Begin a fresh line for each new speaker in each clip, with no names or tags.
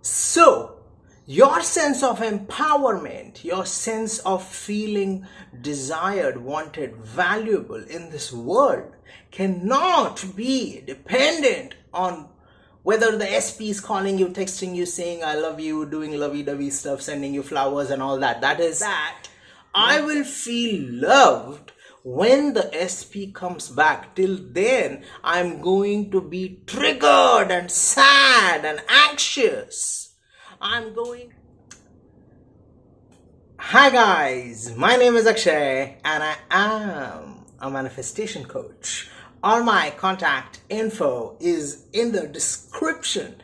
So, your sense of empowerment, your sense of feeling desired, wanted, valuable in this world cannot be dependent on whether the SP is calling you, texting you, saying I love you, doing lovey-dovey stuff, sending you flowers and all that. That is that. I will feel loved when the SP comes back. Till then, I'm going to be triggered and sad and anxious. Hi guys, my name is Akshay and I am a manifestation coach. All my contact info is in the description.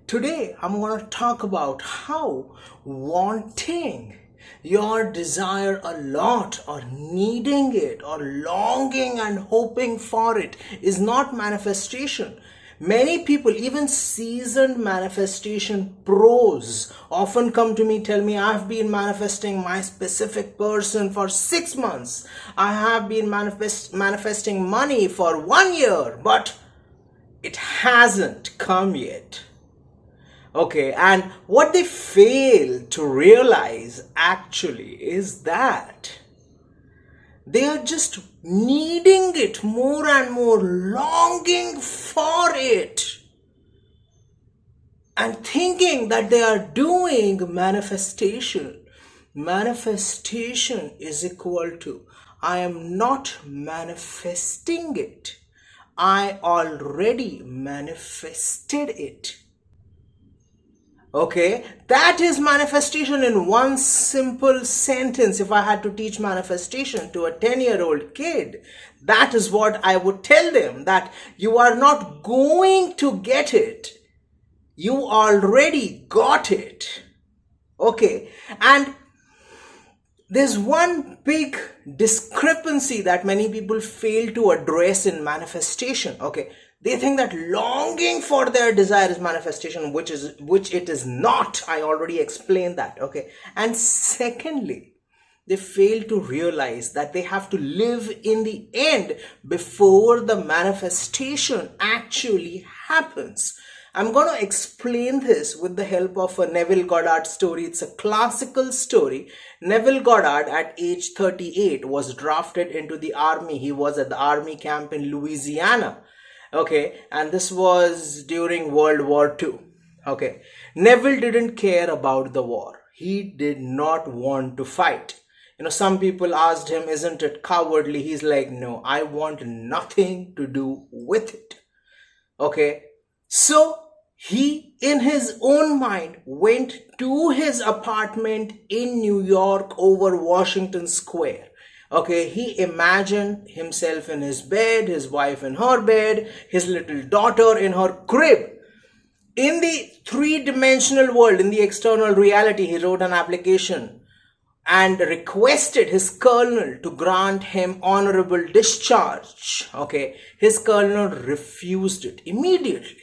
Today, I'm going to talk about how wanting your desire a lot or needing it or longing and hoping for it is not manifestation. Many people, even seasoned manifestation pros, often come to me, tell me, I've been manifesting my specific person for 6 months. I have been manifesting money for 1 year, but it hasn't come yet. Okay, and what they fail to realize actually is that they are just needing it more and more, longing for it, and thinking that they are doing manifestation. Manifestation is equal to I am not manifesting it. I already manifested it. Okay, that is manifestation in one simple sentence. If I had to teach manifestation to a 10-year-old kid, that is what I would tell them, that you are not going to get it. You already got it. Okay, and there's one big discrepancy that many people fail to address in manifestation. Okay, they think that longing for their desire is manifestation, which it is not. I already explained that. Okay, and secondly, they fail to realize that they have to live in the end before the manifestation actually happens. I'm going to explain this with the help of a Neville Goddard story. It's a classical story. Neville Goddard at age 38 was drafted into the army. He was at the army camp in Louisiana. Okay, and this was during World War II. Okay, Neville didn't care about the war. He did not want to fight. Some people asked him, isn't it cowardly? He's like, no, I want nothing to do with it. Okay, so he, in his own mind, went to his apartment in New York over Washington Square. Okay, he imagined himself in his bed, his wife in her bed, his little daughter in her crib. In the three-dimensional world, in the external reality, he wrote an application and requested his colonel to grant him honorable discharge. Okay, his colonel refused it immediately.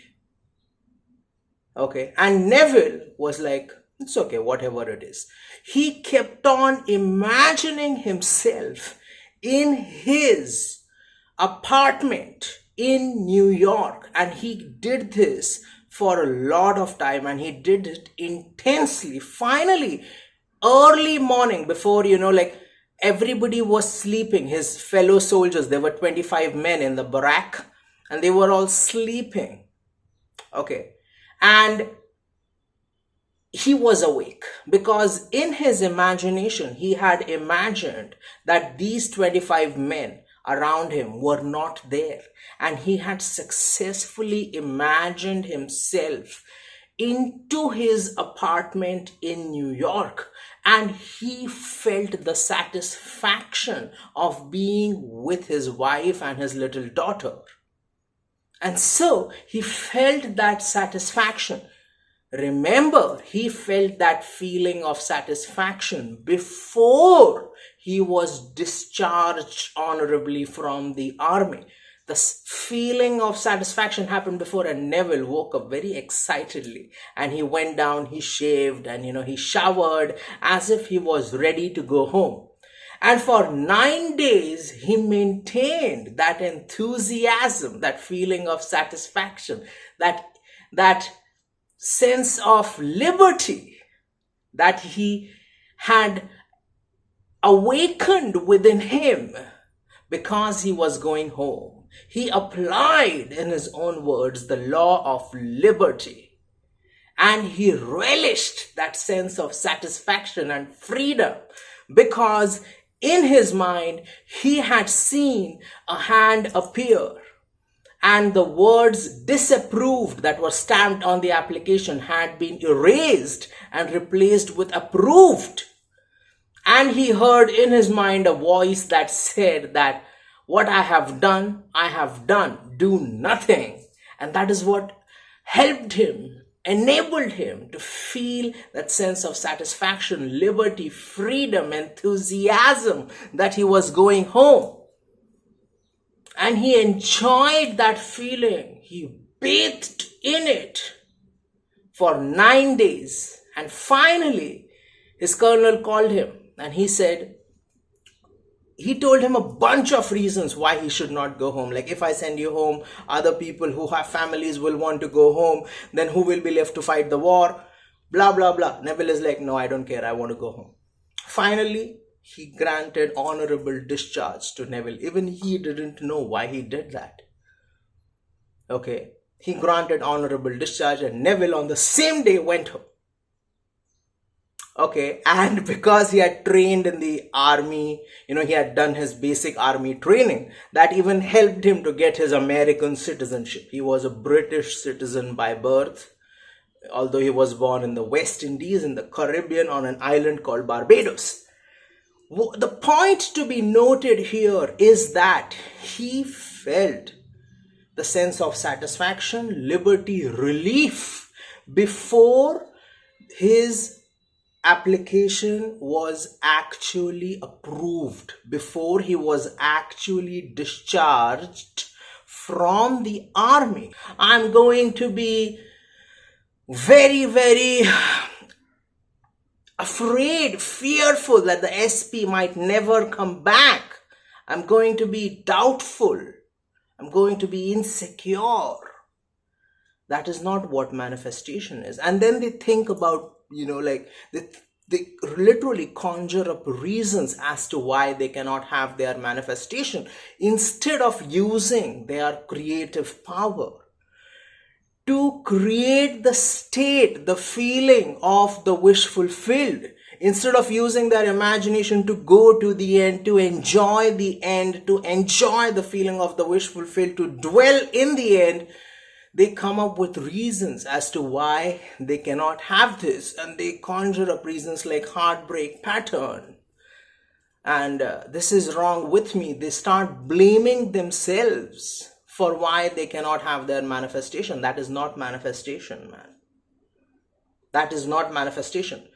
Okay, and Neville was like, it's okay, whatever it is. He kept on imagining himself in his apartment in New York, and he did this for a lot of time, and he did it intensely. Finally, early morning, before everybody was sleeping, his fellow soldiers, there were 25 men in the barrack, and they were all sleeping. Okay, and he was awake because in his imagination, he had imagined that these 25 men around him were not there. And he had successfully imagined himself into his apartment in New York. And he felt the satisfaction of being with his wife and his little daughter. And so he felt that satisfaction. Remember, he felt that feeling of satisfaction before he was discharged honorably from the army. The feeling of satisfaction happened before, and Neville woke up very excitedly, and he went down, he shaved, and he showered as if he was ready to go home. And for 9 days, he maintained that enthusiasm, that feeling of satisfaction, that sense of liberty that he had awakened within him because he was going home. He applied, in his own words, the law of liberty. And he relished that sense of satisfaction and freedom because in his mind, he had seen a hand appear and the words disapproved that were stamped on the application had been erased and replaced with approved. And he heard in his mind a voice that said that what I have done, do nothing. And that is what helped him, enabled him to feel that sense of satisfaction, liberty, freedom, enthusiasm that he was going home. And he enjoyed that feeling. He bathed in it for 9 days. And finally, his colonel called him and he told him a bunch of reasons why he should not go home. Like, if I send you home, other people who have families will want to go home. Then who will be left to fight the war? Blah, blah, blah. Neville is like, no, I don't care. I want to go home. Finally, he granted honorable discharge to Neville. Even he didn't know why he did that. Okay. He granted honorable discharge and Neville on the same day went home. Okay, and because he had trained in the army, he had done his basic army training, that even helped him to get his American citizenship. He was a British citizen by birth, although he was born in the West Indies, in the Caribbean, on an island called Barbados. The point to be noted here is that he felt the sense of satisfaction, liberty, relief before his application was actually approved, before he was actually discharged from the army. I'm going to be very, very afraid, fearful that the SP might never come back. I'm going to be doubtful. I'm going to be insecure. That is not what manifestation is. And then they think about, they literally conjure up reasons as to why they cannot have their manifestation instead of using their creative power to create the state, the feeling of the wish fulfilled. Instead of using their imagination to go to the end, to enjoy the end, to enjoy the feeling of the wish fulfilled, to dwell in the end, they come up with reasons as to why they cannot have this. And they conjure up reasons like heartbreak pattern. And this is wrong with me. They start blaming themselves for why they cannot have their manifestation. That is not manifestation, man. That is not manifestation.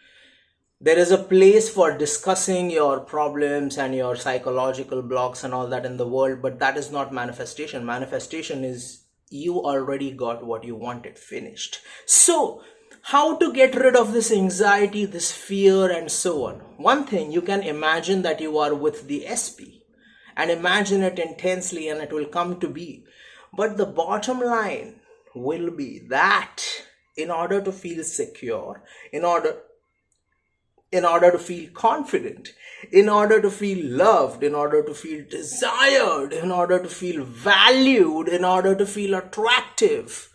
There is a place for discussing your problems and your psychological blocks and all that in the world, but that is not manifestation. Manifestation is you already got what you wanted, finished. So, how to get rid of this anxiety, this fear, and so on? One thing, you can imagine that you are with the SP and imagine it intensely and it will come to be. But the bottom line will be that in order to feel secure, in order to feel confident, in order to feel loved, in order to feel desired, in order to feel valued, in order to feel attractive,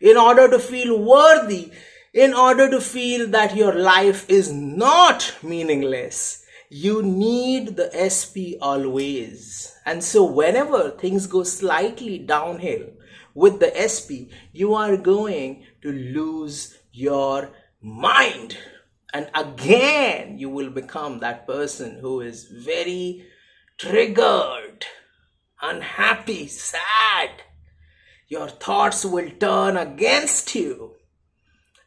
in order to feel worthy, in order to feel that your life is not meaningless, you need the SP always. And so whenever things go slightly downhill with the SP, you are going to lose your mind. And again, you will become that person who is very triggered, unhappy, sad. Your thoughts will turn against you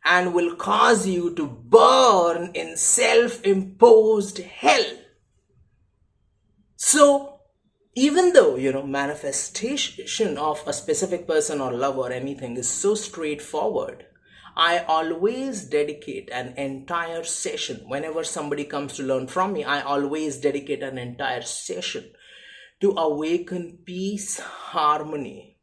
and will cause you to burn in self-imposed hell. So, even though, manifestation of a specific person or love or anything is so straightforward, I always dedicate an entire session. Whenever somebody comes to learn from me, I always dedicate an entire session to awaken peace, harmony,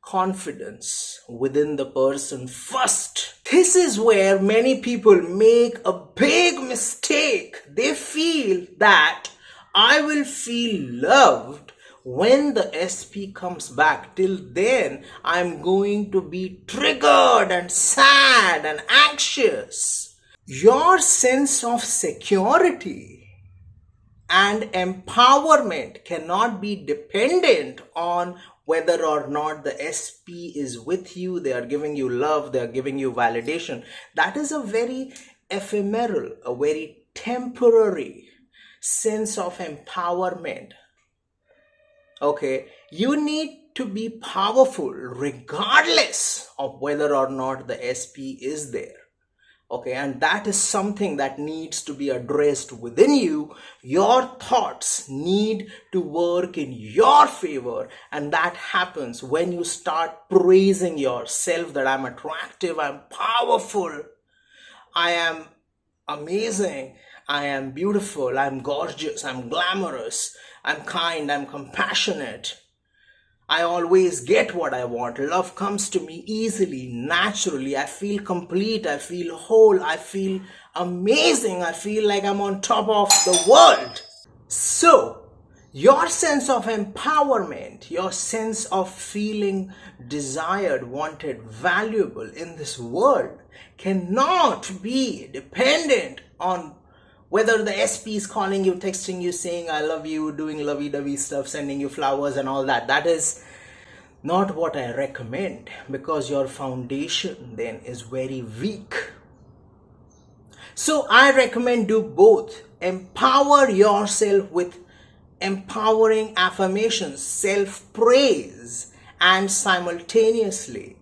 confidence within the person first This is where many people make a big mistake. They feel that I will feel loved when the SP comes back. Till then, I'm going to be triggered and sad and anxious. Your sense of security and empowerment cannot be dependent on whether or not the SP is with you, they are giving you love, they are giving you validation. That is a very ephemeral, a very temporary sense of empowerment. Okay, you need to be powerful regardless of whether or not the SP is there. Okay, and that is something that needs to be addressed within you. Your thoughts need to work in your favor, and that happens when you start praising yourself that I'm attractive, I'm powerful, I am amazing, I am beautiful, I'm gorgeous, I'm glamorous, I'm kind, I'm compassionate. I always get what I want. Love comes to me easily, naturally. I feel complete. I feel whole. I feel amazing. I feel like I'm on top of the world. So, your sense of empowerment, your sense of feeling desired, wanted, valuable in this world cannot be dependent on whether the SP is calling you, texting you, saying I love you, doing lovey-dovey stuff, sending you flowers and all that. That is not what I recommend, because your foundation then is very weak. So I recommend do both. Empower yourself with empowering affirmations, self-praise, and simultaneously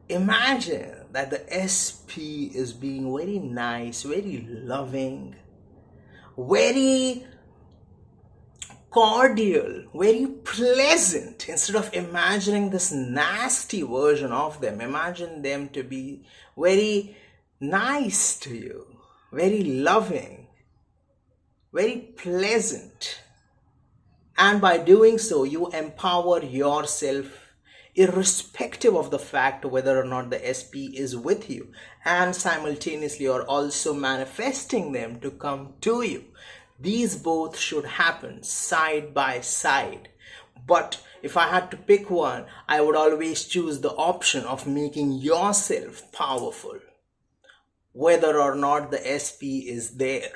imagine that the SP is being very nice, very loving, very cordial, very pleasant. Instead of imagining this nasty version of them, imagine them to be very nice to you, very loving, very pleasant. And by doing so, you empower yourself irrespective of the fact whether or not the SP is with you, and simultaneously you're also manifesting them to come to you. These both should happen side by side. But if I had to pick one, I would always choose the option of making yourself powerful, whether or not the SP is there.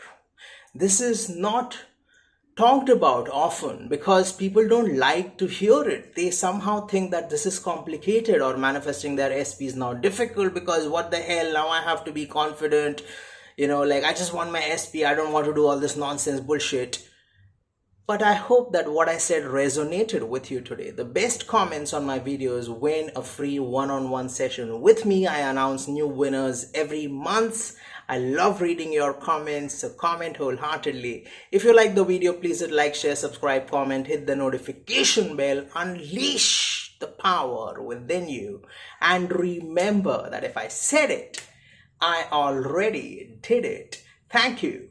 This is not talked about often because people don't like to hear it. They somehow think that this is complicated, or manifesting their SP is now difficult because what the hell, now I have to be confident, like I just want my SP, I don't want to do all this nonsense bullshit. But I hope that what I said resonated with you today. The best comments on my videos win a free one-on-one session with me. I announce new winners every month. I love reading your comments, so comment wholeheartedly. If you like the video, please hit like, share, subscribe, comment, hit the notification bell, unleash the power within you. And remember that if I said it, I already did it. Thank you.